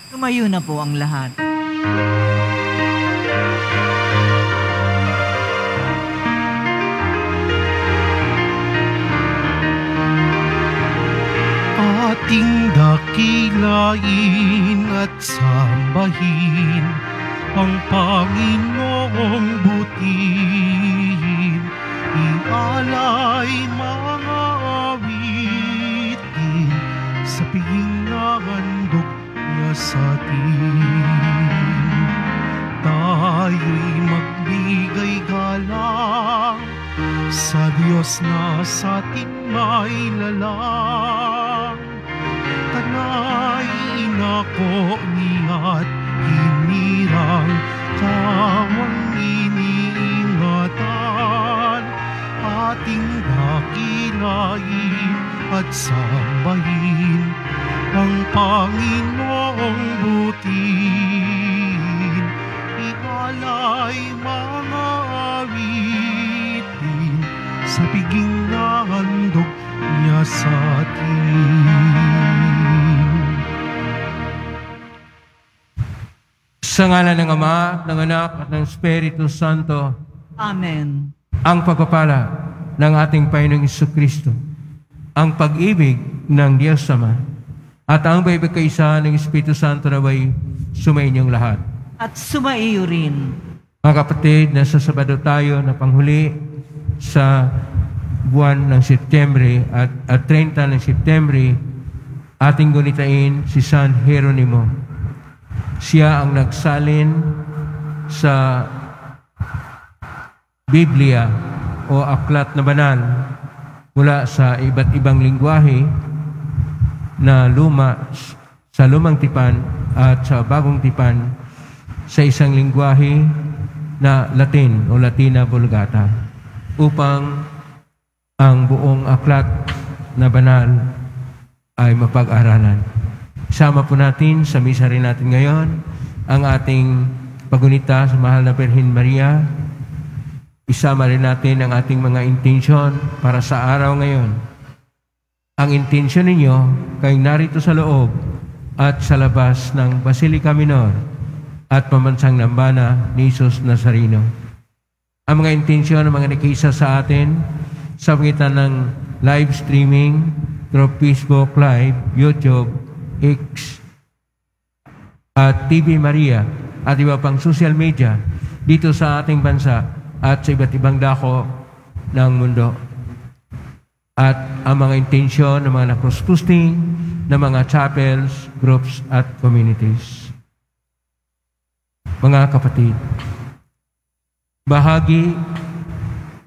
Tumayo na po ang lahat. Ating dakilain at sambahin ang Panginoong butihin. Ialay mga awitin sa piging na handog niya sa atin. Tayo'y magbigay galang sa Diyos na sa ating may lalang. Tanay inako niya't hinirang kawang iniingatan. Ating dakilain at sambahin ang Panginoong butihin. Ialay mga awitin sa piging na handog niya sa atin. Sa ngalan ng Ama, ng Anak, at ng Espiritu Santo. Amen. Ang pagpapala ng ating Panginoong Jesucristo, ang pag-ibig ng Diyos Ama, at ang pagkakaisa ng Espiritu Santo naway sumainyong lahat. At sumaiyo rin. Mga kapatid, nasa Sabado tayo na panghuli sa buwan ng Setyembre at 30 ng Setyembre, ating gunitain si San Jeronimo. Siya ang nagsalin sa Biblia o aklat na banal mula sa iba't ibang lingwahe na sa lumang tipan at sa bagong tipan sa isang lingwahe na Latin o Latina Vulgata upang ang buong aklat na banal ay mapag-aralan. Isama po natin sa misa rin natin ngayon ang ating pagunita sa Mahal na Birhen Maria. Isama rin natin ang ating mga intensyon para sa araw ngayon. Ang intensyon ninyo kayong narito sa loob at sa labas ng Basilica Minor at pamansang Nambana ni Jesus Nazareno. Ang mga intensyon ng mga nakisa sa atin sa pagitan ng live streaming through Facebook Live, YouTube, X, at TV Maria at iba pang social media dito sa ating bansa at sa iba't ibang dako ng mundo. At ang mga intensyon ng mga na-cross-posting ng mga chapels, groups at communities. Mga kapatid, bahagi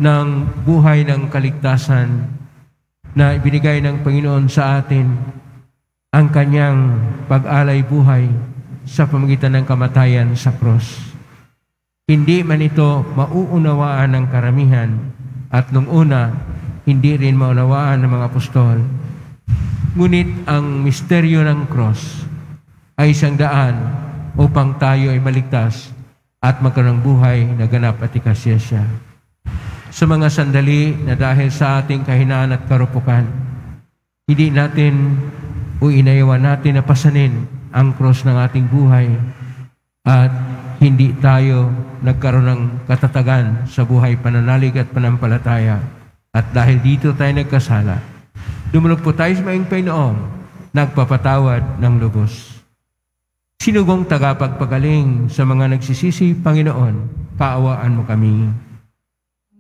ng buhay ng kaligtasan na ibinigay ng Panginoon sa atin ang kanyang pag-alay buhay sa pamagitan ng kamatayan sa krus. Hindi man ito mauunawaan ng karamihan at nung una, hindi rin maunawaan ng mga apostol. Ngunit ang misteryo ng krus ay isang daan upang tayo ay maligtas at magkaroon ng buhay na ganap at ikasyasya. Sa mga sandali na dahil sa ating kahinaan at karupukan, hindi natin o inayawan natin na pasanin ang krus ng ating buhay at hindi tayo nagkaroon ng katatagan sa buhay pananalig at panampalataya. At dahil dito tayo nagkasala, dumulog po tayo sa maing Panginoong nagpapatawad ng lubos. Sinugong tagapagpagaling sa mga nagsisisi, Panginoon, kaawaan mo kami.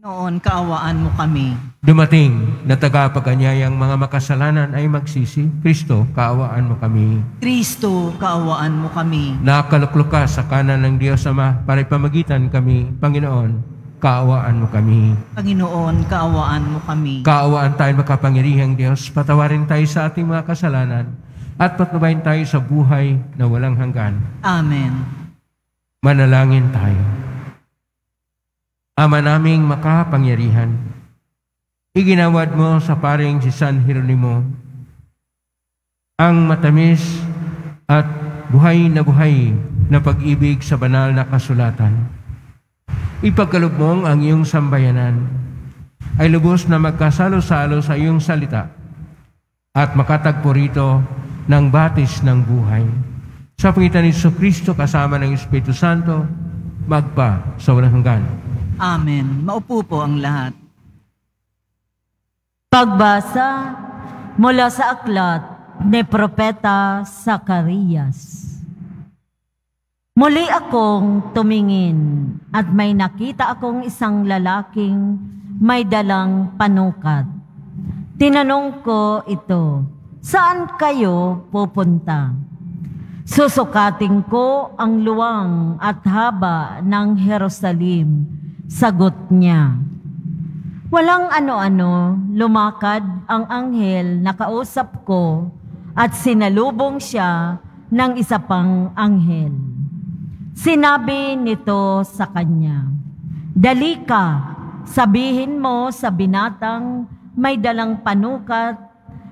Noon, kaawaan mo kami. Dumating na tagapaganyayang mga makasalanan ay magsisi, Kristo, kaawaan mo kami. Kristo, kaawaan mo kami. Nakaluklok ka sa kanan ng Diyos Ama para ipamagitan kami, Panginoon, kaawaan mo kami. Panginoon, kaawaan mo kami. Kaawaan tayo makapangyarihang Diyos, patawarin tayo sa ating mga kasalanan at patnubayan tayo sa buhay na walang hanggan. Amen. Manalangin tayo. Ama naming makapangyarihan, iginawad mo sa paring si San Jeronimo ang matamis at buhay na pag-ibig sa banal na kasulatan. Ipagkaloob mong ang iyong sambayanan ay lubos na magkasalo-salo sa iyong salita at makatagpo rito ng batis ng buhay. sa pangitan ni Jesucristo kasama ng Espiritu Santo, magpa sa walang hanggan. Amen. Maupo po ang lahat. Pagbasa mula sa aklat ni Propeta Zacarias. Muli akong tumingin at may nakita akong isang lalaking may dalang panukat. Tinanong ko ito, saan kayo pupunta? Susukatin ko ang luwang at haba ng Jerusalem. Sagot niya. Walang ano-ano, lumakad ang anghel na kausap ko at sinalubong siya ng isa pang anghel. Sinabi nito sa kanya, dali ka, sabihin mo sa binatang may dalang panukat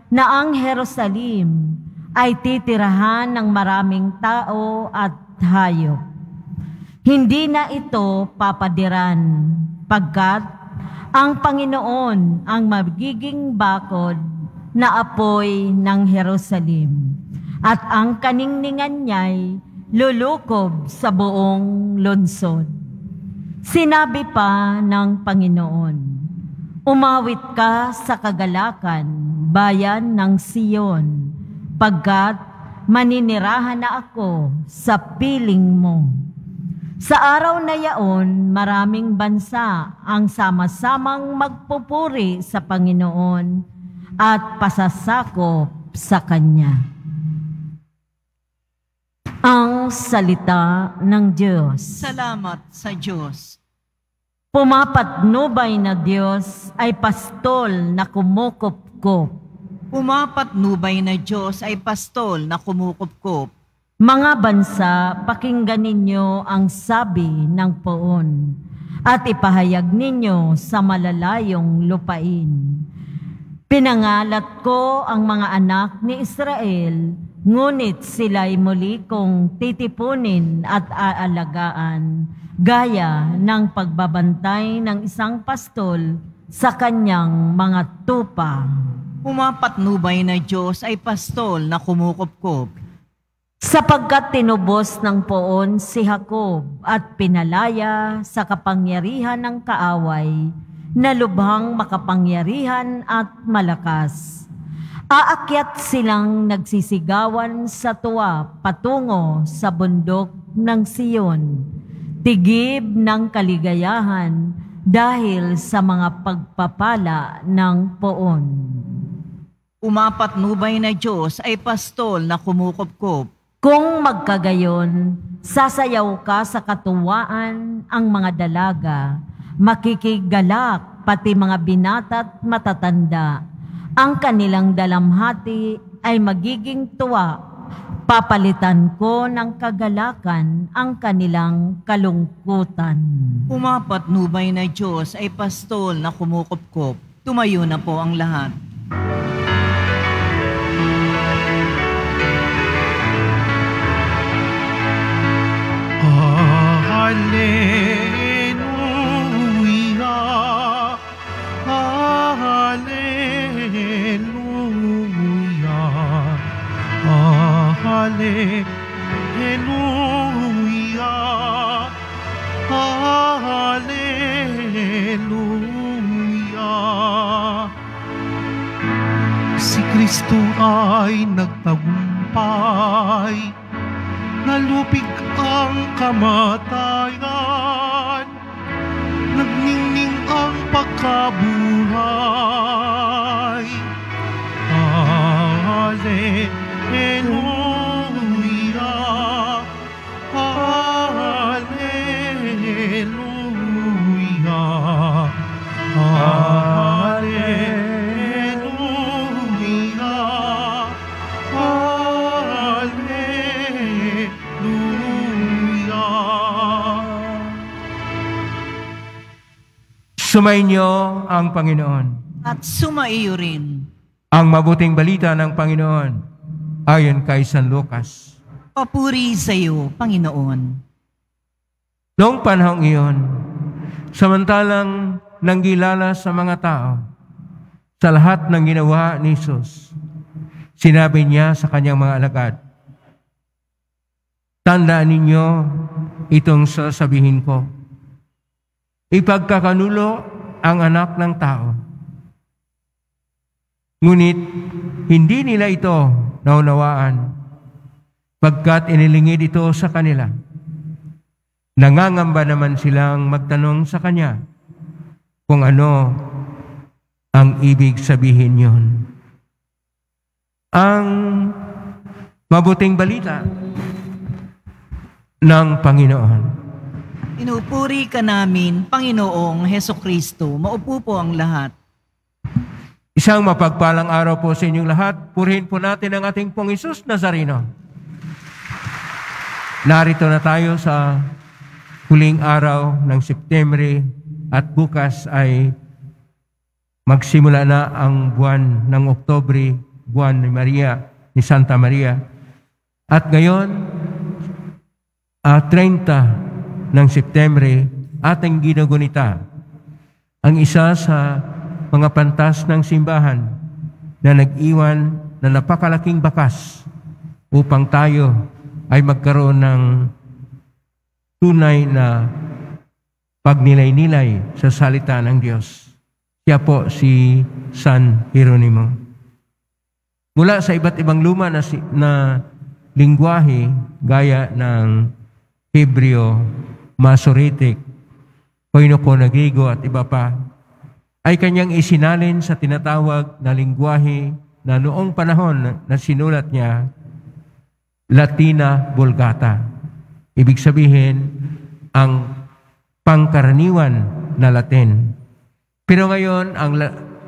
na ang Jerusalem ay titirahan ng maraming tao at hayop. Hindi na ito papadiran, pagkat ang Panginoon ang magiging bakod na apoy ng Jerusalem, at ang kaningningan niya'y lulukob sa buong lungsod. Sinabi pa ng Panginoon, umawit ka sa kagalakan, bayan ng Siyon, pagkat maninirahan na ako sa piling mo. Sa araw na yaon, maraming bansa ang sama-samang magpupuri sa Panginoon at pasasakop sa Kanya. Ang salita ng Diyos. Salamat sa Diyos. Pumapatnubay na Diyos ay pastol na kumukupkup. Pumapatnubay na Diyos ay pastol na kumukupkup. Mga bansa, pakinggan ninyo ang sabi ng poon at ipahayag ninyo sa malalayong lupain. Pinangalat ko ang mga anak ni Israel, ngunit sila'y muli kong titipunin at aalagaan, gaya ng pagbabantay ng isang pastol sa kanyang mga tupa. Pumapatnubay na Diyos ay pastol na kumukupkup. Sapagkat tinubos ng poon si Jacob at pinalaya sa kapangyarihan ng kaaway, na lubhang makapangyarihan at malakas. Aakyat silang nagsisigawan sa tuwa patungo sa bundok ng Siyon, tigib ng kaligayahan dahil sa mga pagpapala ng poon. Pumapatnubay na Diyos ay pastol na kumukupkup. Kung magkagayon, sasayaw ka sa katuwaan ang mga dalaga, makikigalak pati mga binata at matatanda. Ang kanilang dalamhati ay magiging tuwa. Papalitan ko ng kagalakan ang kanilang kalungkutan. Pumapatnubay na Diyos ay pastol na kumukupkup. Tumayo na po ang lahat. Hallelujah, hallelujah, hallelujah, hallelujah. Si Kristo ay nagtagumpay, nalupig ang kamatayan, nagningning ang pagkabuhay. Hallelujah, hallelujah, hallelujah, hallelujah. Sumainyo ang Panginoon. At sumaiyo rin. Ang mabuting balita ng Panginoon ayon kay San Lucas. Papuri sa iyo, Panginoon. Noong panahong iyon, samantalang nanggilala sa mga tao sa lahat ng ginawa ni Jesus, sinabi niya sa kanyang mga alagad, Tandaan ninyo itong sasabihin ko. Ipagkakanulo ang anak ng tao. Ngunit hindi nila ito naunawaan pagkat inilingid ito sa kanila. Nangangamba naman silang magtanong sa kanya kung ano ang ibig sabihin yon. Ang mabuting balita ng Panginoon. Inupuri ka namin, Panginoong Hesukristo. Maupo po ang lahat. Isang mapagpalang araw po sa inyong lahat. Purihin po natin ang ating Pong Hesus Nazareno. Narito na tayo sa huling araw ng Setyembre at bukas ay magsimula na ang buwan ng Oktubre, buwan ni Santa Maria. At ngayon, 30 ng Setyembre, ating ginagunita ang isa sa mga pantas ng simbahan na nag-iwan na napakalaking bakas upang tayo ay magkaroon ng tunay na pagnilay-nilay sa salita ng Diyos. Siya po si San Jeronimo. Mula sa iba't ibang luma na lingwahe gaya ng Hebreo, Masoretic, Koinoko, Griego at iba pa, ay kanyang isinalin sa tinatawag na lingwahe na noong panahon na sinulat niya, Latina Vulgata. Ibig sabihin, ang pangkaraniwan na Latin. Pero ngayon,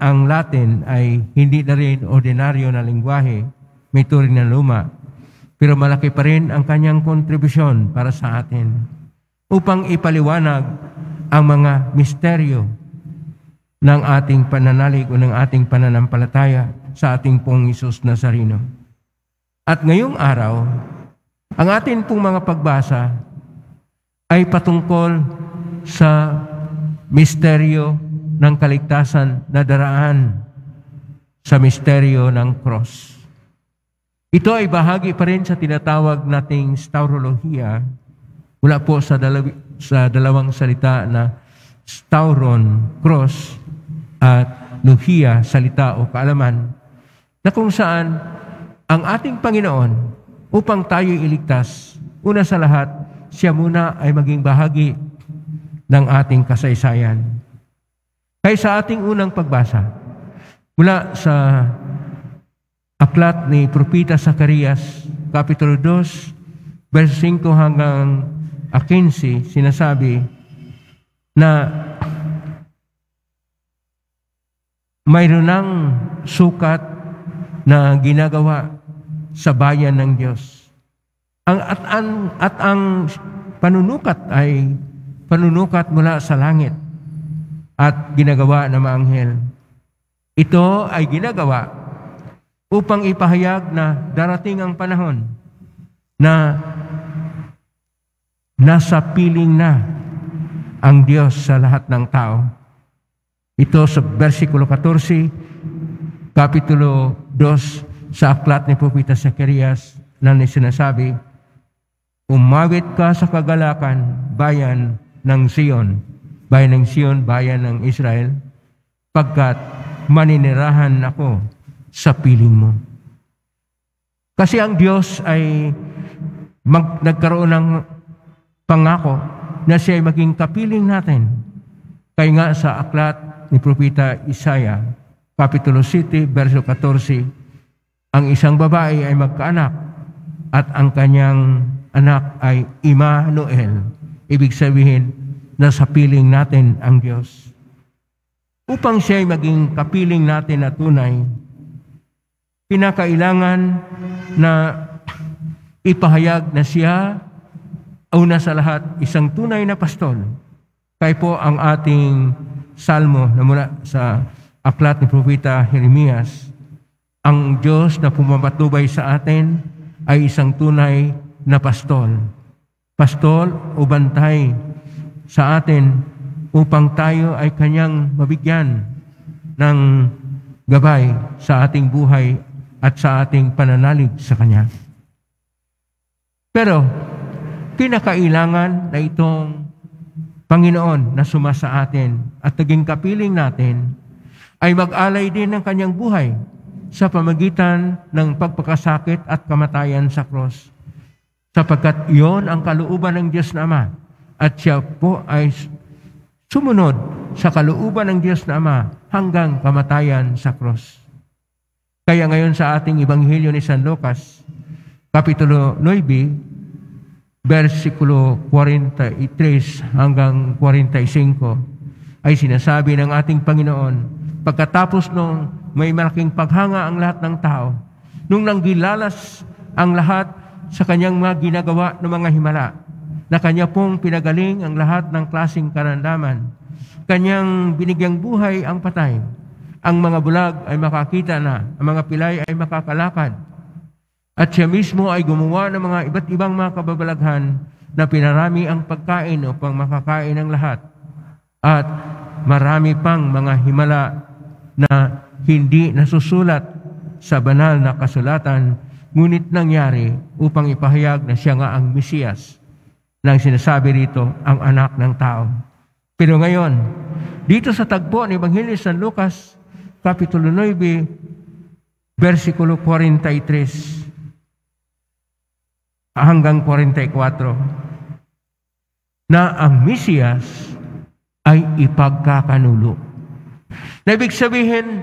ang Latin ay hindi na rin ordinaryo na lingwahe, may turing na luma. Pero malaki pa rin ang kanyang kontribusyon para sa atin upang ipaliwanag ang mga misteryo ng ating pananalig o ng ating pananampalataya sa ating Pong Hesus Nazareno. At ngayong araw, ang atin pong mga pagbasa ay patungkol sa misteryo ng kaligtasan na daraan sa misteryo ng cross. Ito ay bahagi pa rin sa tinatawag nating staurolohiya mula po sa dalawang salita na stauron, cross, at luhiya, salita o kaalaman, na kung saan ang ating Panginoon upang tayo iligtas, una sa lahat, siya muna ay maging bahagi ng ating kasaysayan. Kaya sa ating unang pagbasa, mula sa aklat ni Propeta Zacarias, Kapitulo 2, verse 5 hanggang 15, sinasabi na mayroon ng sukat na ginagawa sa bayan ng Diyos. At ang panunukat ay panunukat mula sa langit at ginagawa ng mga anghel. Ito ay ginagawa upang ipahayag na darating ang panahon na nasa piling na ang Diyos sa lahat ng tao. Ito sa versikulo 14, Kapitulo 2 sa aklat ni Propeta Zacarias na sinasabi, umawit ka sa kagalakan, bayan ng Sion, bayan ng Israel, pagkat maninirahan ako sa piling mo. Kasi ang Diyos ay nagkaroon ng pangako na siya ay maging kapiling natin. Kaya nga sa aklat ni Propeta Isaiah, Kapitulo 7, verso 14, ang isang babae ay magkaanak at ang kanyang anak ay Immanuel. Ibig sabihin, nasa piling natin ang Diyos. Upang siya ay maging kapiling natin na tunay, pinakailangan na ipahayag na siya, una sa lahat, isang tunay na pastol. Kaya po ang ating salmo na mula sa aklat ni Propeta Jeremias, ang Diyos na pumamatubay sa atin ay isang tunay na pastol. Pastol o bantay sa atin upang tayo ay kanyang mabigyan ng gabay sa ating buhay at sa ating pananalig sa Kanya. Pero, kinakailangan na itong Panginoon na sumasa atin at naging kapiling natin ay mag-alay din ng kanyang buhay sa pamagitan ng pagpakasakit at kamatayan sa cross. Sapagkat iyon ang kalooban ng Diyos na Ama at siya po ay sumunod sa kalooban ng Diyos na Ama hanggang kamatayan sa cross. Kaya ngayon sa ating Ebanghelyo ni San Lucas, Kapitulo 9, versikulo 43 hanggang 45, ay sinasabi ng ating Panginoon, pagkatapos nung may malaking paghanga ang lahat ng tao, nung nanggilalas ang lahat sa kanyang mga ginagawa ng mga himala, na kanya pong pinagaling ang lahat ng klaseng karamdaman, kanyang binigyang buhay ang patay, ang mga bulag ay makakita na, ang mga pilay ay makakalakad, at siya mismo ay gumawa ng mga iba't ibang mga kababalaghan na pinarami ang pagkain upang makakain ng lahat. At marami pang mga himala na hindi nasusulat sa banal na kasulatan, ngunit nangyari upang ipahayag na siya nga ang Mesiyas, nang sinasabi rito ang anak ng tao. Pero ngayon, dito sa tagpo ni Ebanghelyo ni San Lucas, Kapitulo 9, versikulo 43 hanggang 44, na ang Mesiyas ay ipagkakanulo. Na ibig sabihin,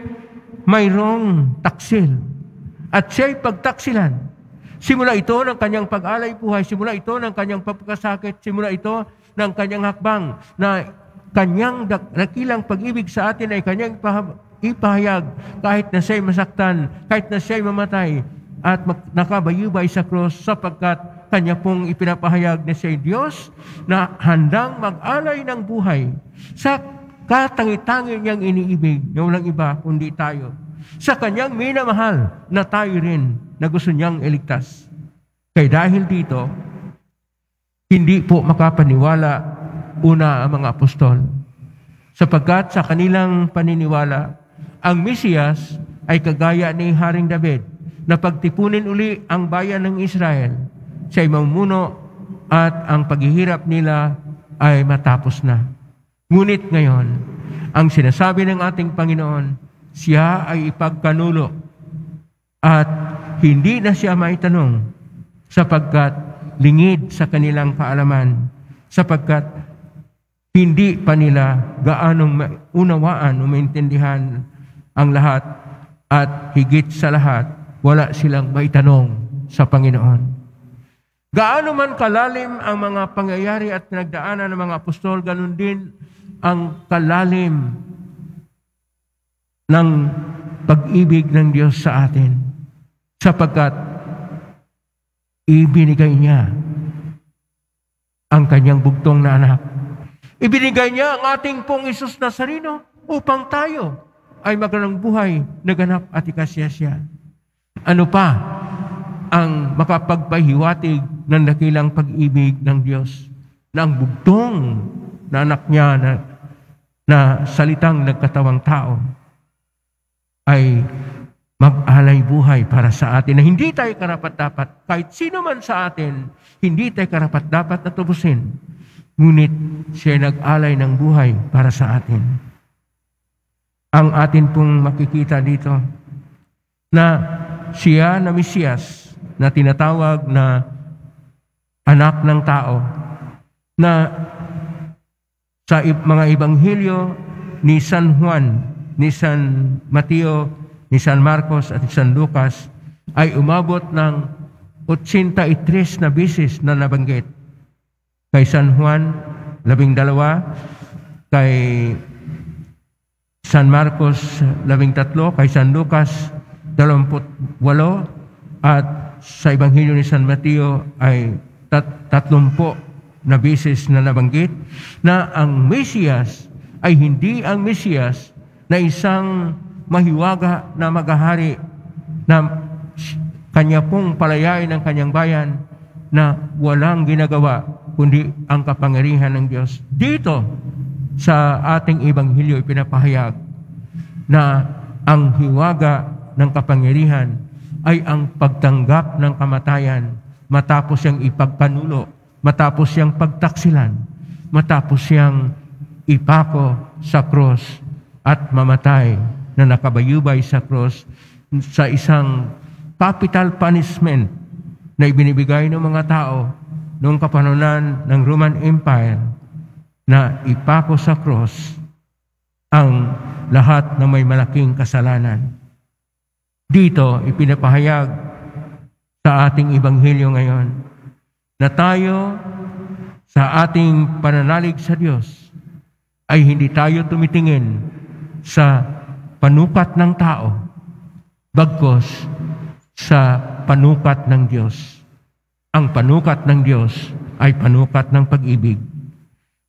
mayroong taksil at siya'y pagtaksilan. Simula ito ng kanyang pag-alay buhay, simula ito ng kanyang pagkasakit, simula ito ng kanyang hakbang na kanyang dakilang pag-ibig sa atin ay kanyang ipahayag kahit na siya'y masaktan, kahit na siya'y mamatay at nakabayubay sa cross, sapagkat kanya pong ipinapahayag na siya'y Diyos na handang mag-alay ng buhay sa katangi-tangi niyang iniibig na walang iba kundi tayo, sa kanyang minamahal na tayo rin na gusto niyang iligtas. Kaya dahil dito, hindi po makapaniwala una ang mga apostol, sapagkat sa kanilang paniniwala, ang Mesiyas ay kagaya ni Haring David na pagtipunin uli ang bayan ng Israel, siya'y mamuno at ang paghihirap nila ay matapos na. Ngunit ngayon, ang sinasabi ng ating Panginoon, siya ay ipagkanulo at hindi na siya maitanong sapagkat lingid sa kanilang kaalaman, sapagkat hindi pa nila gaanong maunawaan o maintindihan ang lahat, at higit sa lahat, wala silang maitanong sa Panginoon. Gaano man kalalim ang mga pangyayari at pinagdaanan ng mga apostol, ganun din ang kalalim ng pag-ibig ng Diyos sa atin, sapagkat ibinigay niya ang kanyang bugtong na anak. Ibinigay niya ang ating pong Isus Nazareno upang tayo ay magkaroon ng buhay na ganap at ikasiyasya. Ano pa ang makapagpahiwatig ng dakilang pag-ibig ng Diyos na ang bugtong na anak niya na salitang nagkatawang tao ay mag-alay buhay para sa atin na hindi tayo karapat-dapat, kahit sino man sa atin, hindi tayo karapat-dapat na tubusin. Ngunit siya nag-alay ng buhay para sa atin. Ang atin pong makikita dito na siya na Mesiyas na tinatawag na anak ng tao, na sa mga Ebanghelyo ni San Juan, ni San Mateo, ni San Marcos at ni San Lucas ay umabot ng 83 na beses na nabanggit. Kay San Juan, 12, kay San Marcos, 13, kay San Lucas, 28, at sa Ebanghelyo ni San Mateo ay 30 na beses na nabanggit na ang Mesiyas ay hindi ang Mesiyas na isang mahiwaga na maghahari na kanya pong palayain ng kanyang bayan na walang ginagawa kundi ang kapangyarihan ng Diyos. Dito sa ating Ebanghelyo ipinapahayag na ang hiwaga ng kapangyarihan ay ang pagtanggap ng kamatayan matapos siyang ipagpanulo matapos siyang pagtaksilan, matapos siyang ipako sa cross at mamatay na nakabayubay sa cross sa isang capital punishment na ibinibigay ng mga tao noong kapanahunan ng Roman Empire, na ipako sa cross ang lahat na may malaking kasalanan. Dito, ipinapahayag sa ating Ebanghelyo ngayon na tayo sa ating pananalig sa Diyos ay hindi tayo tumitingin sa panukat ng tao, bagkus sa panukat ng Diyos. Ang panukat ng Diyos ay panukat ng pag-ibig.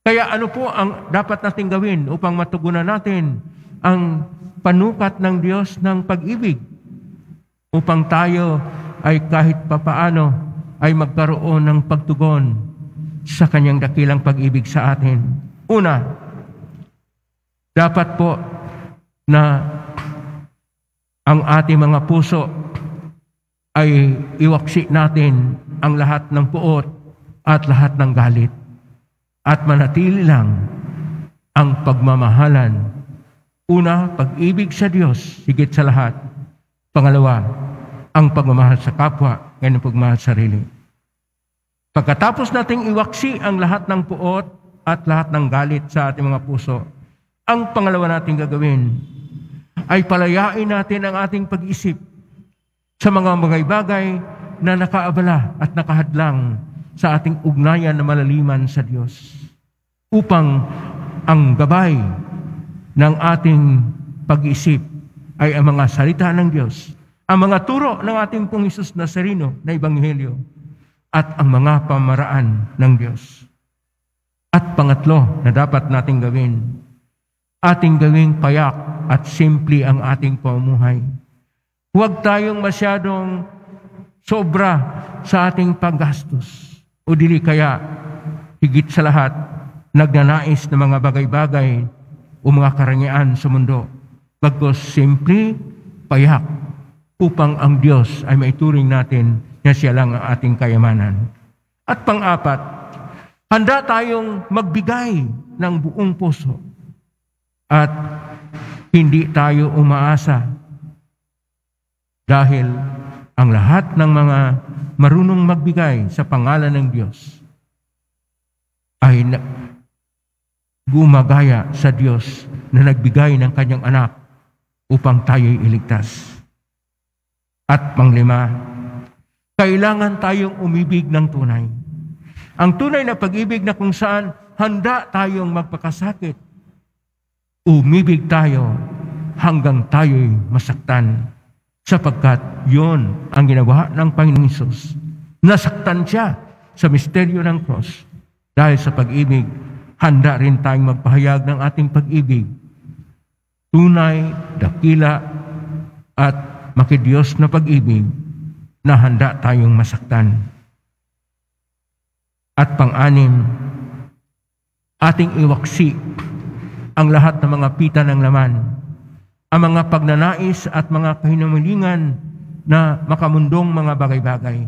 Kaya ano po ang dapat nating gawin upang matugunan natin ang panukat ng Diyos ng pag-ibig? Upang tayo ay kahit papaano ay magkaroon ng pagtugon sa kanyang dakilang pag-ibig sa atin. Una, dapat po na ang ating mga puso ay iwaksi natin ang lahat ng puot at lahat ng galit at manatili lang ang pagmamahalan. Una, pag-ibig sa Diyos, higit sa lahat. Pangalawa, ang pagmamahal sa kapwa, ngayon ang pagmamahal sa sarili. Pagkatapos nating iwaksi ang lahat ng puot at lahat ng galit sa ating mga puso, ang pangalawa nating gagawin ay palayain natin ang ating pag-isip sa mga bagay-bagay na nakaabala at nakahadlang sa ating ugnayan na malaliman sa Diyos, upang ang gabay ng ating pag-isip ay ang mga salita ng Diyos, ang mga turo ng ating Pong Hesus Nazareno na Ebanghelyo, at ang mga pamaraan ng Diyos. At pangatlo na dapat nating gawin, ating gawing payak at simple ang ating pamumuhay. Huwag tayong masyadong sobra sa ating paggastos, o dili kaya higit sa lahat nagnanais ng mga bagay-bagay o mga karangyaan sa mundo. Bagkus simple, payak, upang ang Diyos ay maituring natin na siya lang ang ating kayamanan. At pang-apat, handa tayong magbigay ng buong puso at hindi tayo umaasa, dahil ang lahat ng mga marunong magbigay sa pangalan ng Diyos ay gumagaya sa Diyos na nagbigay ng kanyang anak upang tayo'y iligtas. At panglima, kailangan tayong umibig ng tunay. Ang tunay na pag-ibig na kung saan handa tayong magpakasakit. Umibig tayo hanggang tayo'y masaktan, sapagkat yon ang ginawa ng Panginoong Hesus. Nasaktan siya sa misteryo ng cross. Dahil sa pag-ibig, handa rin tayong magpahayag ng ating pag-ibig. Tunay, dakila, at makidiyos na pag-ibig na handa tayong masaktan. At pang-anim, ating iwaksi ang lahat ng mga pita ng laman, ang mga pagnanais at mga kahinumalingan na makamundong mga bagay-bagay.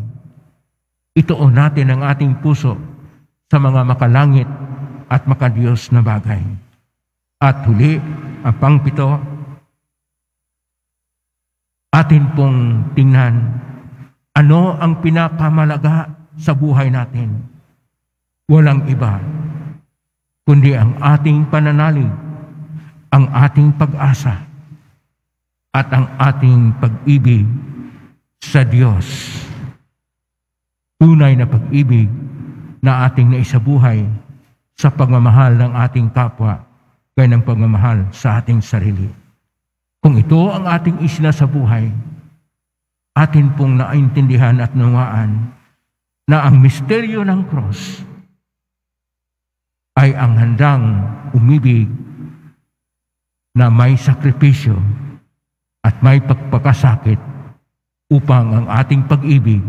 Ituon natin ang ating puso sa mga makalangit at makadiyos na bagay. At huli, ang pang-pito, atin pong tingnan ano ang pinakamalaga sa buhay natin. Walang iba, kundi ang ating pananalig, ang ating pag-asa, at ang ating pag-ibig sa Diyos. Tunay na pag-ibig na ating naisabuhay sa pagmamahal ng ating kapwa kaya ng pagmamahal sa ating sarili. Kung ito ang ating isinasabuhay, atin pong naintindihan at nawaan na ang misteryo ng cross ay ang handang umibig na may sakripisyo at may pagpakasakit upang ang ating pag-ibig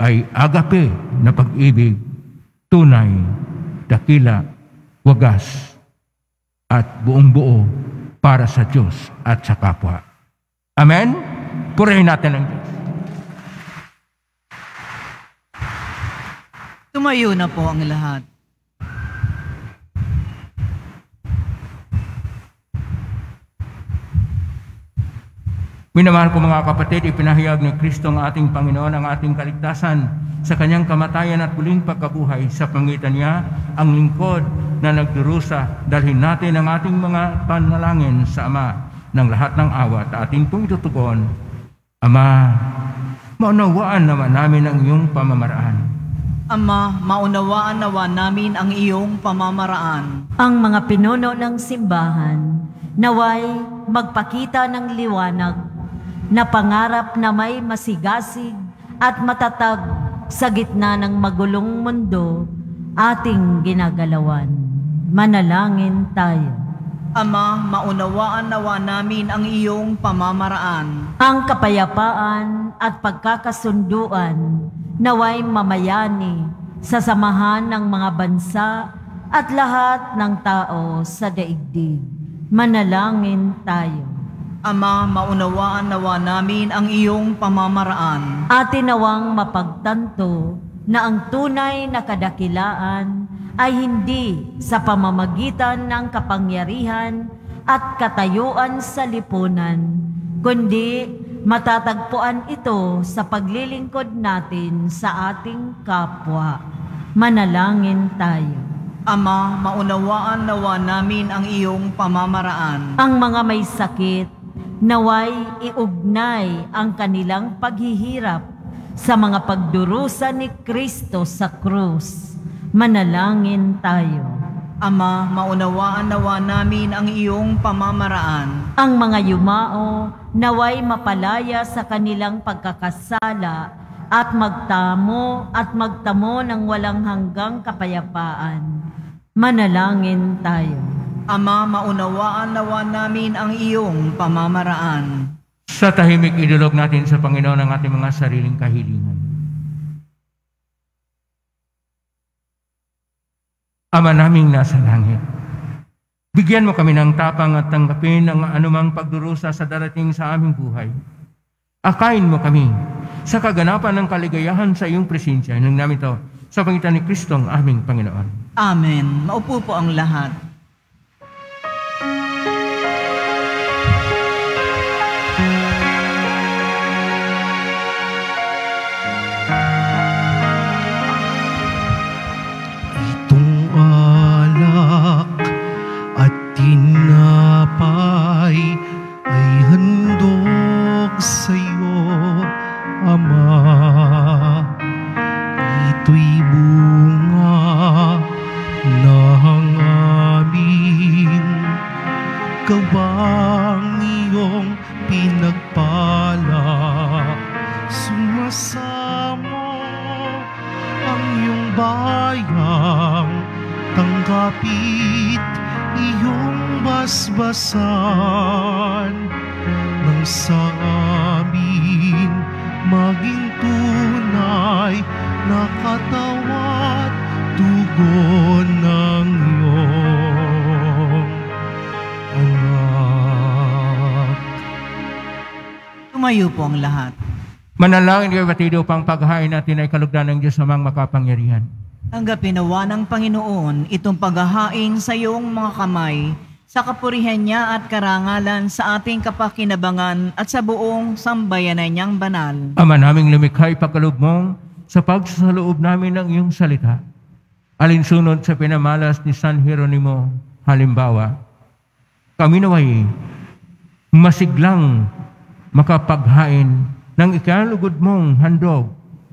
ay agape na pag-ibig, tunay, dakila, wagas, at buong buo para sa Diyos at sa kapwa. Amen? Purihin natin ang Diyos. Tumayo na po ang lahat. Minamahal ko mga kapatid, ipinahayag ni Kristo ang ating Panginoon ang ating kaligtasan sa kanyang kamatayan at muling pagkabuhay. Sa pangitan niya, ang lingkod na nagdurusa, dalhin natin ang ating mga panalangin sa Ama ng lahat ng awa at ating pong itutugon. Ama, maunawaan naman namin ang iyong pamamaraan. Ama, maunawaan nawa namin ang iyong pamamaraan. Ang mga pinuno ng simbahan, naway magpakita ng liwanag na pangarap na may masigasig at matatag sa gitna ng magulong mundo ating ginagalawan. Manalangin tayo. Ama, maunawaan nawa namin ang iyong pamamaraan. Ang kapayapaan at pagkakasunduan naway mamayani sa samahan ng mga bansa at lahat ng tao sa daigdig. Manalangin tayo. Ama, maunawaan nawa namin ang iyong pamamaraan. Atin nawang mapagtanto na ang tunay na kadakilaan ay hindi sa pamamagitan ng kapangyarihan at katayuan sa lipunan, kundi matatagpuan ito sa paglilingkod natin sa ating kapwa. Manalangin tayo. Ama, maunawaan nawa namin ang iyong pamamaraan. Ang mga may sakit, naway iugnay ang kanilang paghihirap sa mga pagdurusa ni Kristo sa krus. Manalangin tayo. Ama, maunawaan nawa namin ang iyong pamamaraan. Ang mga yumao, naway mapalaya sa kanilang pagkakasala at magtamo ng walang hanggang kapayapaan. Manalangin tayo. Ama, maunawaan nawa namin ang iyong pamamaraan. Sa tahimik, idulog natin sa Panginoon ang ating mga sariling kahilingan. Ama naming nasa langit, bigyan mo kami ng tapang at tanggapin ang anumang pagdurusa sa darating sa aming buhay. Akayin mo kami sa kaganapan ng kaligayahan sa iyong presensya. Nang namin ito sa pangitan ni Kristo ang aming Panginoon. Amen. Maupo po ang lahat. Itong alak at tinapay ay handog sa iyo, Ama. Ito'y bunga ng aming gawang iyong pinagpala. Sumasamo ang iyong bayang, tanggapit iyong basbasan, nang sa amin maging tunay na katawat tugon ng iyong anak. Tumayo po ang lahat. Manalangin kayo batido upang paghahain natin ay kalugdan ng Diyos amang makapangyarihan. Tanggapin nawa ng Panginoon itong paghahain sa iyong mga kamay, sa kapurihan niya at karangalan sa ating kapakinabangan at sa buong sambayanan niyang banal. Ama naming lumikha, ipagkaloob mong sa pagsasaloob namin ng iyong salita, alinsunod sa pinamalas ni San Jeronimo, halimbawa, kami naway masiglang makapaghain ng ikalugod mong handog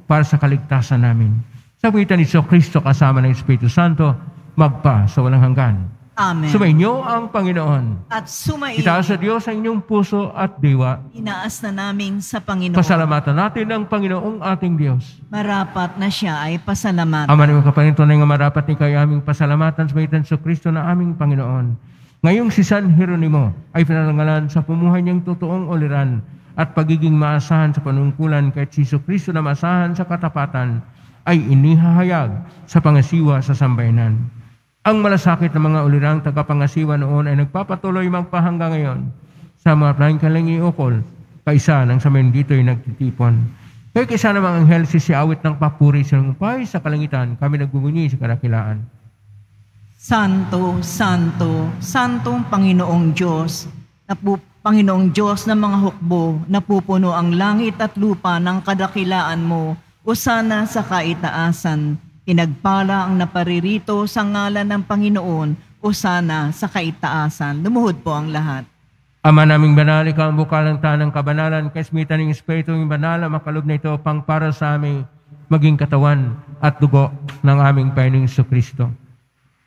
para sa kaligtasan namin. Sa pangitan ni Kristo kasama ng Espiritu Santo, magpa sa walang hanggan. Amen. Sumainyo ang Panginoon. At sumain, Itaas sa Diyos ang inyong puso at diwa. inaas na namin sa Panginoon. Pasalamatan natin ang Panginoong ating Diyos. Marapat na siya ay pasalamat. Ama namin kapanintunay nga marapat ni kayo aming pasalamatan sa pangitan sa Kristo na aming Panginoon. Ngayong si San Jeronimo ay pinarangalan sa pumuhay niyang totoong uliran at pagiging maasahan sa panungkulan kahit si Kristo na maasahan sa katapatan ay inihahayag sa pangasiwa sa sambayanan. Ang malasakit ng mga ulirang tagapangasiwa noon ay nagpapatuloy magpahanggang ngayon sa mga planong kalang iukol, kaisa ng sa dito'y nagtitipon. Kaya kaysa namang anghel sisiawit ng papuri sa lungpay sa kalangitan, kami nagbubunyi sa kadakilaan. Santo, Santo, Santong Panginoong Diyos, Panginoong Diyos ng mga hukbo, napupuno ang langit at lupa ng kadakilaan mo, usana sa kaitaasan. Pinagpala ang naparirito sa ngalan ng Panginoon, usana sa kaitaasan. Lumuhod po ang lahat. Ama naming banal, ikaw ang bukalang tanang kabanalan, kaismitan ng Espiritu ng banal, makalob na ito pang para sa aming maging katawan at dugo ng aming Panginoong Jesucristo.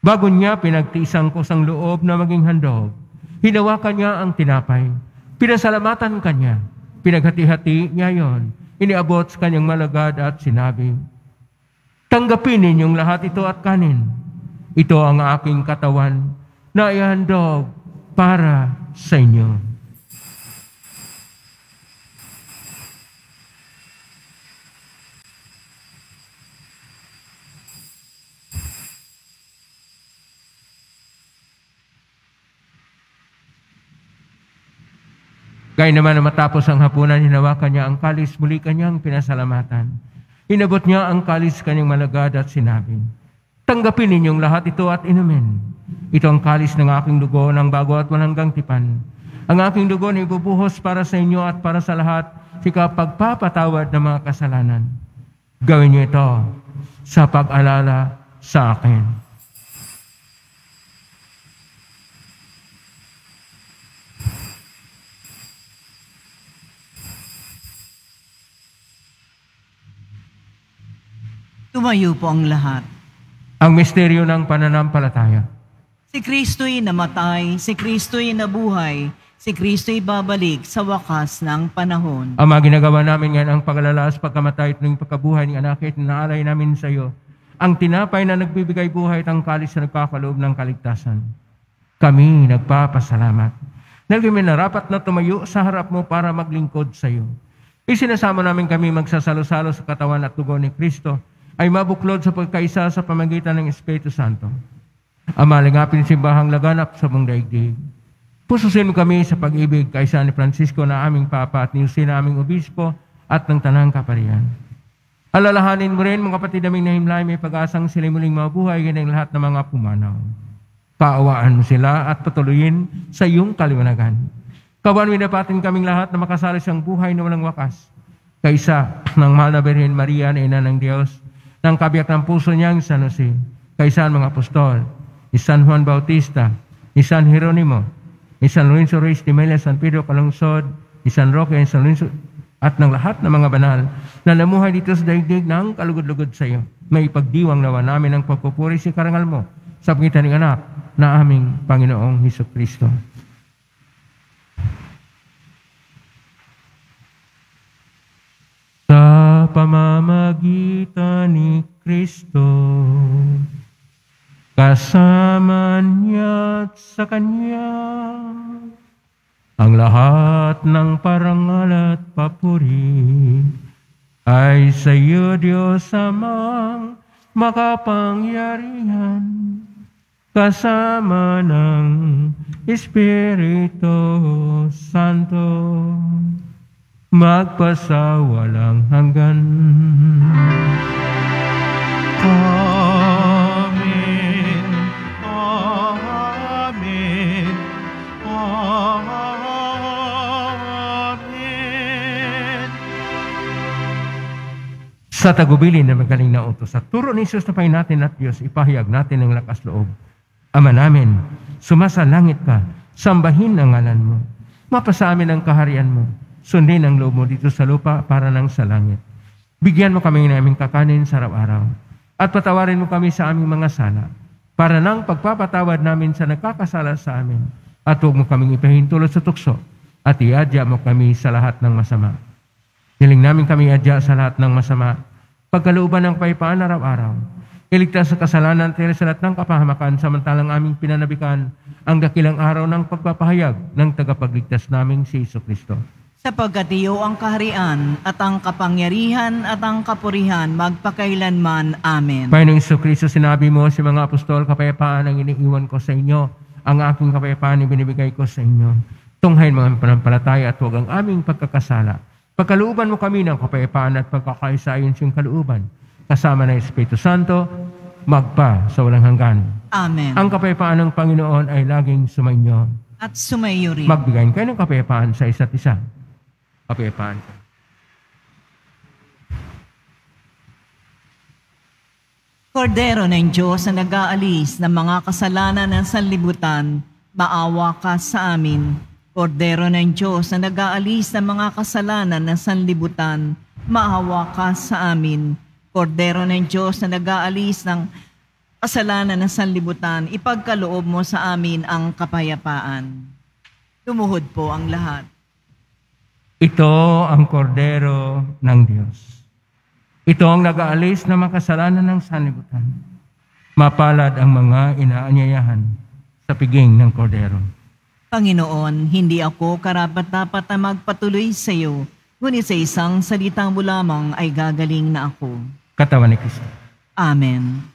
Bago niya pinagtiisang ko sang loob na maging handog, hinawakan niya ang tinapay, pinasalamatan kanya, pinaghati-hati niya yon, iniabot sa kanyang malagad at sinabi, tanggapin ninyong lahat ito at kanin. Ito ang aking katawan na ihandog para sa inyo. Gaya naman na matapos ang hapunan, hinawakan niya ang kalis, muli kanyang pinasalamatan. Inabot niya ang kalis kanyang malagad at sinabi, tanggapin ninyong lahat ito at inumin. Ito ang kalis ng aking dugo ng bago at walang tipan. Ang aking dugo na ibubuhos para sa inyo at para sa lahat sa pagpapatawad ng mga kasalanan. Gawin niyo ito sa pag-alala sa akin. Tumayo po ang lahat. Ang misteryo ng pananampalataya. Si Kristo'y namatay, si Kristo'y nabuhay, si Kristo'y babalik sa wakas ng panahon. Ama, ginagawa namin ngayon ang pag-alala sa pagkamatay at ng pagkabuhay ni anak at naalay namin sa iyo ang tinapay na nagbibigay buhay at ang kalis na nagkakaloob ng kaligtasan. Kami nagpapasalamat. Dahil kami narapat na tumayo sa harap mo para maglingkod sa iyo. Isinasama namin kami magsasalo-salo sa katawan at dugo ni Kristo ay mabuklod sa pagkaisa sa pamagitan ng Espiritu Santo. Ama, lingapin simbahang laganap sa buong daigdig. Pususin mo kami sa pag-ibig kaisa ni Francisco na aming Papa at ni Jose na aming Obispo at ng Tanang Kaparian. Alalahanin mo rin mga kapatid naming nahimlay, may pag-asang sila muling mabuhay ng lahat ng mga pumanaw. Paawaan mo sila at patuloyin sa iyong kaliwanagan. Kawan winapatin kaming lahat na makasali siyang buhay na walang wakas. Kaisa ng mahal na Birhen Maria na ina ng Diyos, ng kabiyak ng puso niyang San Jose, kaisa ng mga apostol, ni San Juan Bautista, ni San Jeronimo, ni San Lorenzo Reyes de Mela, San Pedro Calungsod, ni San Roque, ni San Lorenzo, at ng lahat ng mga banal na namuhay dito sa daigdig ng kalugod-lugod sa iyo. May ipagdiwang nawa namin ang pagpupuri sa karangal mo sa pangitan ng anak na aming Panginoong Jesucristo. Sa pamamagitan ni Kristo, kasama niya at sa Kanya, ang lahat ng parangal at papuri ay sa iyo, Diyos Amang makapangyarihan, kasama ng Espiritu Santo, magpasawalang hanggan. Amen. Amen. Amen. Sa tagubilin na magaling na utos, sa turo ni Jesus na Panginoon natin at Diyos, ipahayag natin ang lakas loob. Ama namin, sumasalangit ka, sambahin ang ngalan mo. Mapasa amin ang kaharian mo. Sundin ang loob mo dito sa lupa para nang sa langit. Bigyan mo kami ng aming kakanin sa araw-araw. At patawarin mo kami sa aming mga sala para nang pagpapatawad namin sa nagkakasala sa amin. At huwag mo kaming ipahintulot sa tukso at iadya mo kami sa lahat ng masama. Hiling namin kami adya sa lahat ng masama, pagkalooban ng paipaan araw-araw. Iligtas sa kasalanan at sa lahat ng kapahamakan samantalang aming pinanabikan ang dakilang araw ng pagpapahayag ng tagapagligtas naming si Jesucristo. Sapagkat iyo ang kaharian at ang kapangyarihan at ang kapurihan magpakailanman. Amen. Panginoong Jesucristo, sinabi mo sa mga apostol, kapayapaan ang iniiwan ko sa inyo, ang aking kapayapaan ay binibigay ko sa inyo. Tunghayin mga panampalataya at huwag ang aming pagkakasala. Pagkalooban mo kami ng kapayapaan at pagkakaisa ayon sa iyong kalooban, kasama ng Espiritu Santo, magpa sa walang hanggan. Amen. Ang kapayapaan ng Panginoon ay laging sumainyo. At sumayo rin. Magbigay kayo ng kapayapaan sa isa't isa. Kapayapaan. Kordero ng Diyos na nag-aalis ng mga kasalanan ng sanlibutan, maawa ka sa amin. Kordero ng Diyos na nag-aalis ng mga kasalanan ng sanlibutan, maawa ka sa amin. Kordero ng Diyos na nag-aalis ng kasalanan ng sanlibutan, ipagkaloob mo sa amin ang kapayapaan. Lumuhod po ang lahat. Ito ang kordero ng Diyos. Ito ang nag-aalis ng mga kasalanan ng sanlibutan. Mapalad ang mga inaanyayahan sa piging ng kordero. Panginoon, hindi ako karapat-dapat na magpatuloy sa iyo, ngunit sa isang salitang mo lamang ay gagaling na ako. Katawan ni Kristo. Amen.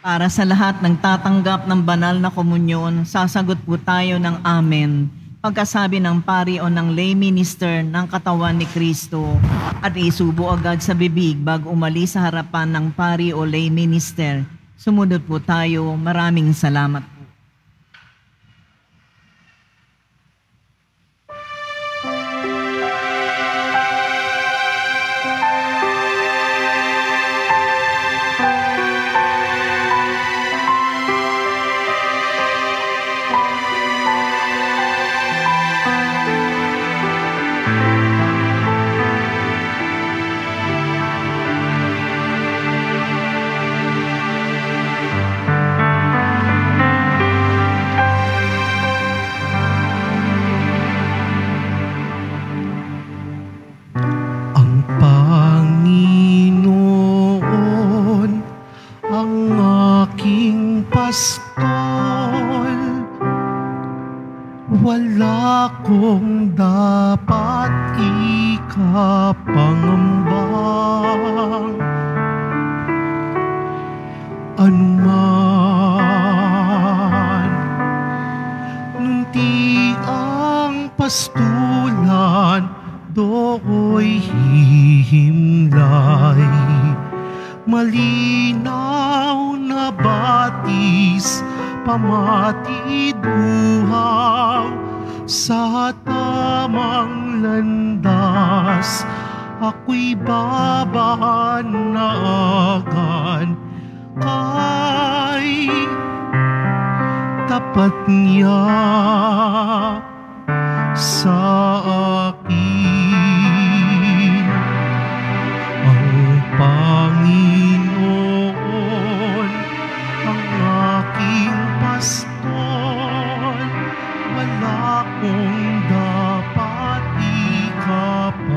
Para sa lahat ng tatanggap ng banal na komunyon, sasagot po tayo ng Amen. Pagkasabi ng pari o ng lay minister ng katawan ni Kristo at isubo agad sa bibig bago umalis sa harapan ng pari o lay minister. Sumunod po tayo. Maraming salamat po. Wala kong dapat ikapangambang anuman. Nunti ang pastulan, do'y hihimlay. Malinaw na batis, pamatiduhaw sa tamang landas. Ako'y babanagan kay tapat niya sa akin. Ang Panginoon ang aking pastor, wala kong dapat ikapangamba.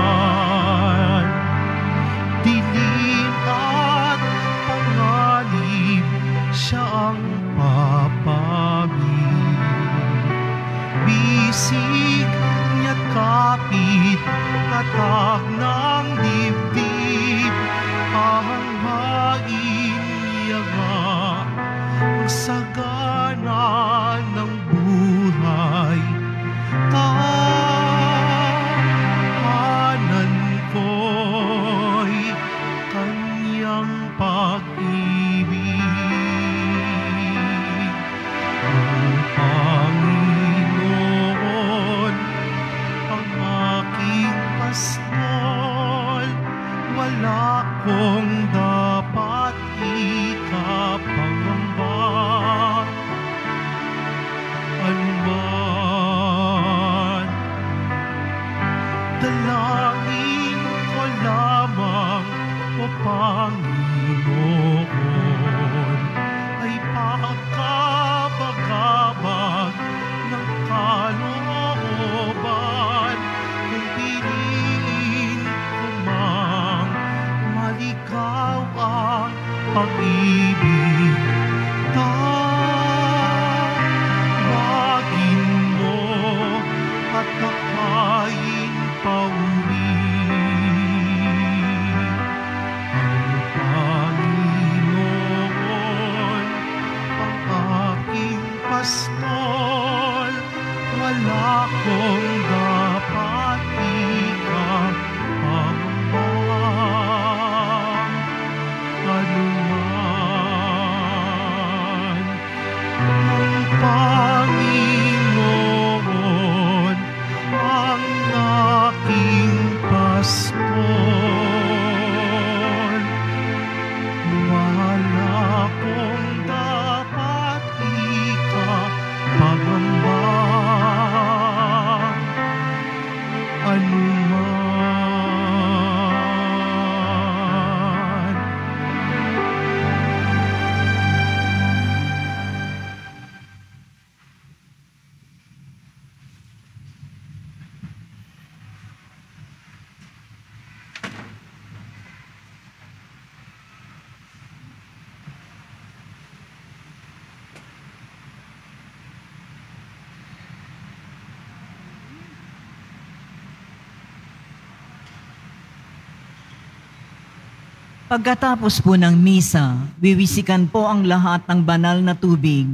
Anuman, dilim at panganib, siya ang papamig. Bisig niya't kapit, tatak ng dibdib, hahanghain niya nga ang sagana ng buhay. Tahanan ko'y kanyang pag-ibig. Ang Panginoon ang aking pastor, wala kong dapat ikapangamba. wala kong dapat ikapangamba. Anuman ang Panginoon ang aking pastor. Wala kong dapat ikapangamba. Anuman. Pagkatapos po ng misa, wiwisikan po ang lahat ng banal na tubig.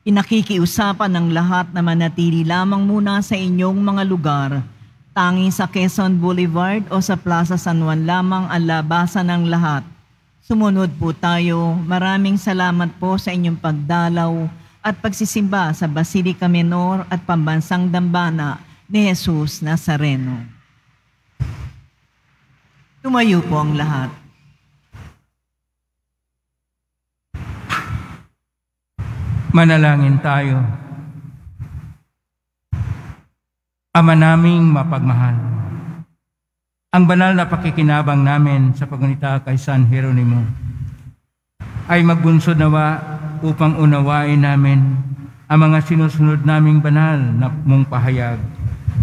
Inakikiusapan ng lahat na manatili lamang muna sa inyong mga lugar. Tanging sa Quezon Boulevard o sa Plaza San Juan lamang ang labasan ng lahat. Sumunod po tayo. Maraming salamat po sa inyong pagdalaw at pagsisimba sa Basilica Menor at Pambansang Dambana ni Jesus Nazareno. Tumayo po ang lahat. Manalangin tayo. Ama naming mapagmahal, ang banal na pakikinabang namin sa pagunita kay San Jeronimo ay magbunsod nawa upang unawain namin ang mga sinusunod naming banal na mong pahayag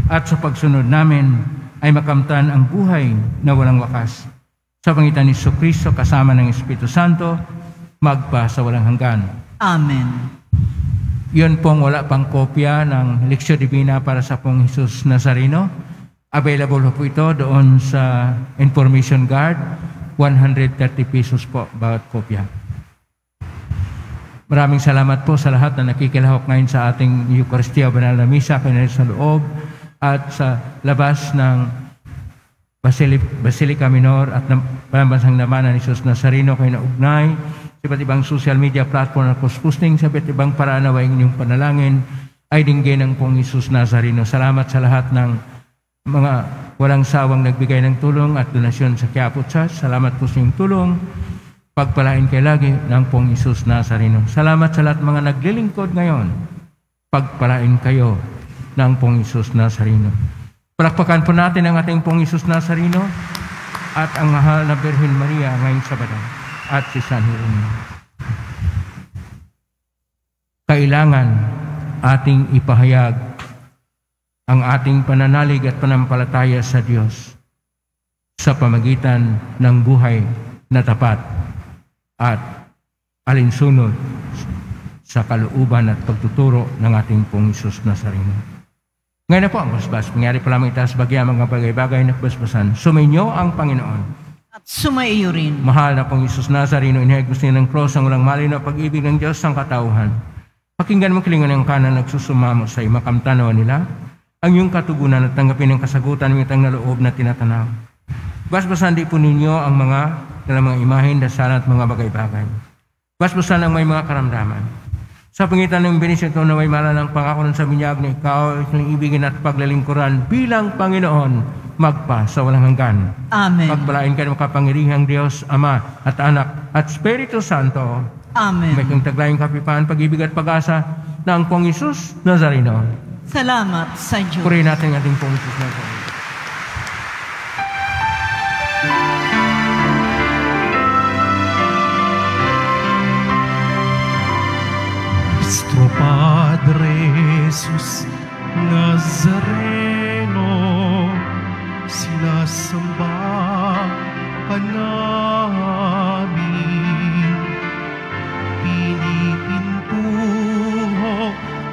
at sa pagsunod namin ay makamtan ang buhay na walang wakas. Sa pangitan ni Jesucristo kasama ng Espiritu Santo, magpa sa walang hanggan. Amen. Yun pong wala pang kopya ng Leksyon Divina para sa pong Jesus Nazareno. Available po ito doon sa Information Guard. 130 pesos po bawat kopya. Maraming salamat po sa lahat na nakikilahok ngayon sa ating Eucharistia Banal na Misa, kanya sa loob at sa labas ng Basilica Menor at ng Pambansang Dambana ni Jesus Nazareno kayo na ugnay. Iba't ibang social media platform na post-posting sa iba't ibang paraan na inyong panalangin ay dinggin ng pong Jesus Nazareno. Salamat sa lahat ng mga walang sawang nagbigay ng tulong at donasyon sa Quiapo Church. Salamat po sa inyong tulong. Pagpalain kayo lagi ng pong Jesus Nazareno. Salamat sa lahat mga naglilingkod ngayon. Pagpalain kayo ng pong Jesus Nazareno. Palakpakan po natin ang ating pong Jesus Nazareno at ang mahal na Birhen Maria ngayong Sabado at si San Jeronimo. Kailangan ating ipahayag ang ating pananalig at panampalataya sa Diyos sa pamagitan ng buhay na tapat at alinsunod sa kalooban at pagtuturo ng ating pong Jesus Nazareno. Ngayon na po ang basbas. Mangyari pa lamang itaas bagya mga bagay-bagay na basbasan. Sumainyo ang Panginoon. At sumaiyo rin. Mahal na pong Jesus Nazareno, inihagos niya ng cross ang walang malinaw pag-ibig ng Diyos ang katauhan. Pakinggan mo kilingon ng kanan nagsusumamo sa makamtanaw nila ang iyong katugunan at tanggapin ang kasagutan ng itang naloob na tinatanaw. Basbasan di po ninyo ang mga imahin, dasalan at mga bagay-bagay. Basbasan ang may mga karamdaman. Sa pangitan ng benisyon ito na may malalang pangako ng sa binyag na ikaw ay ibigin at paglalingkuran bilang Panginoon magpa sa walang hanggan. Amen. Pagbalain ka ng makapangyarihang Diyos, Ama at Anak at Espiritu Santo. Amen. May kang taglayang kapipan, pag-ibig at pag-asa ng pong Jesus Nazareno. Salamat sa Diyos. Purihin natin ang ating pong Jesus Nazareno. Nuestro Padre Jesus Nazareno, sinasamba ka namin, pinipintuho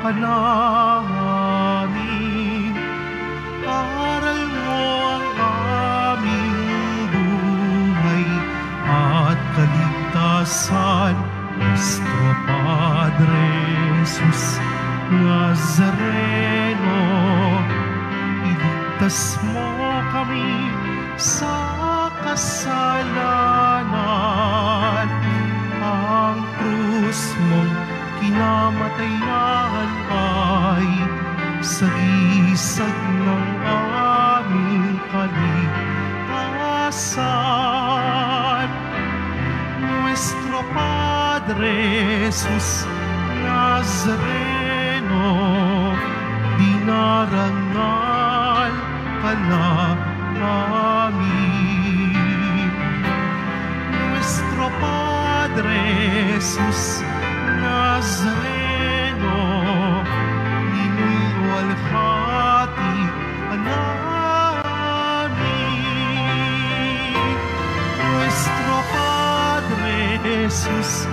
ka namin, aral mo ang aming buhay at kaligtasan. Nuestro Padre Jesus Nazareno, Iligtas mo kami sa kasalanan. Ang krus mong kinamatayan ay sagisag ng aming kaligtasan. Nuestro Padre Jesus Nazareno, dinarangal ka na namin. Nuestro Padre Jesus Nazareno, ninuwalhati ka namin. Nuestro Padre Jesus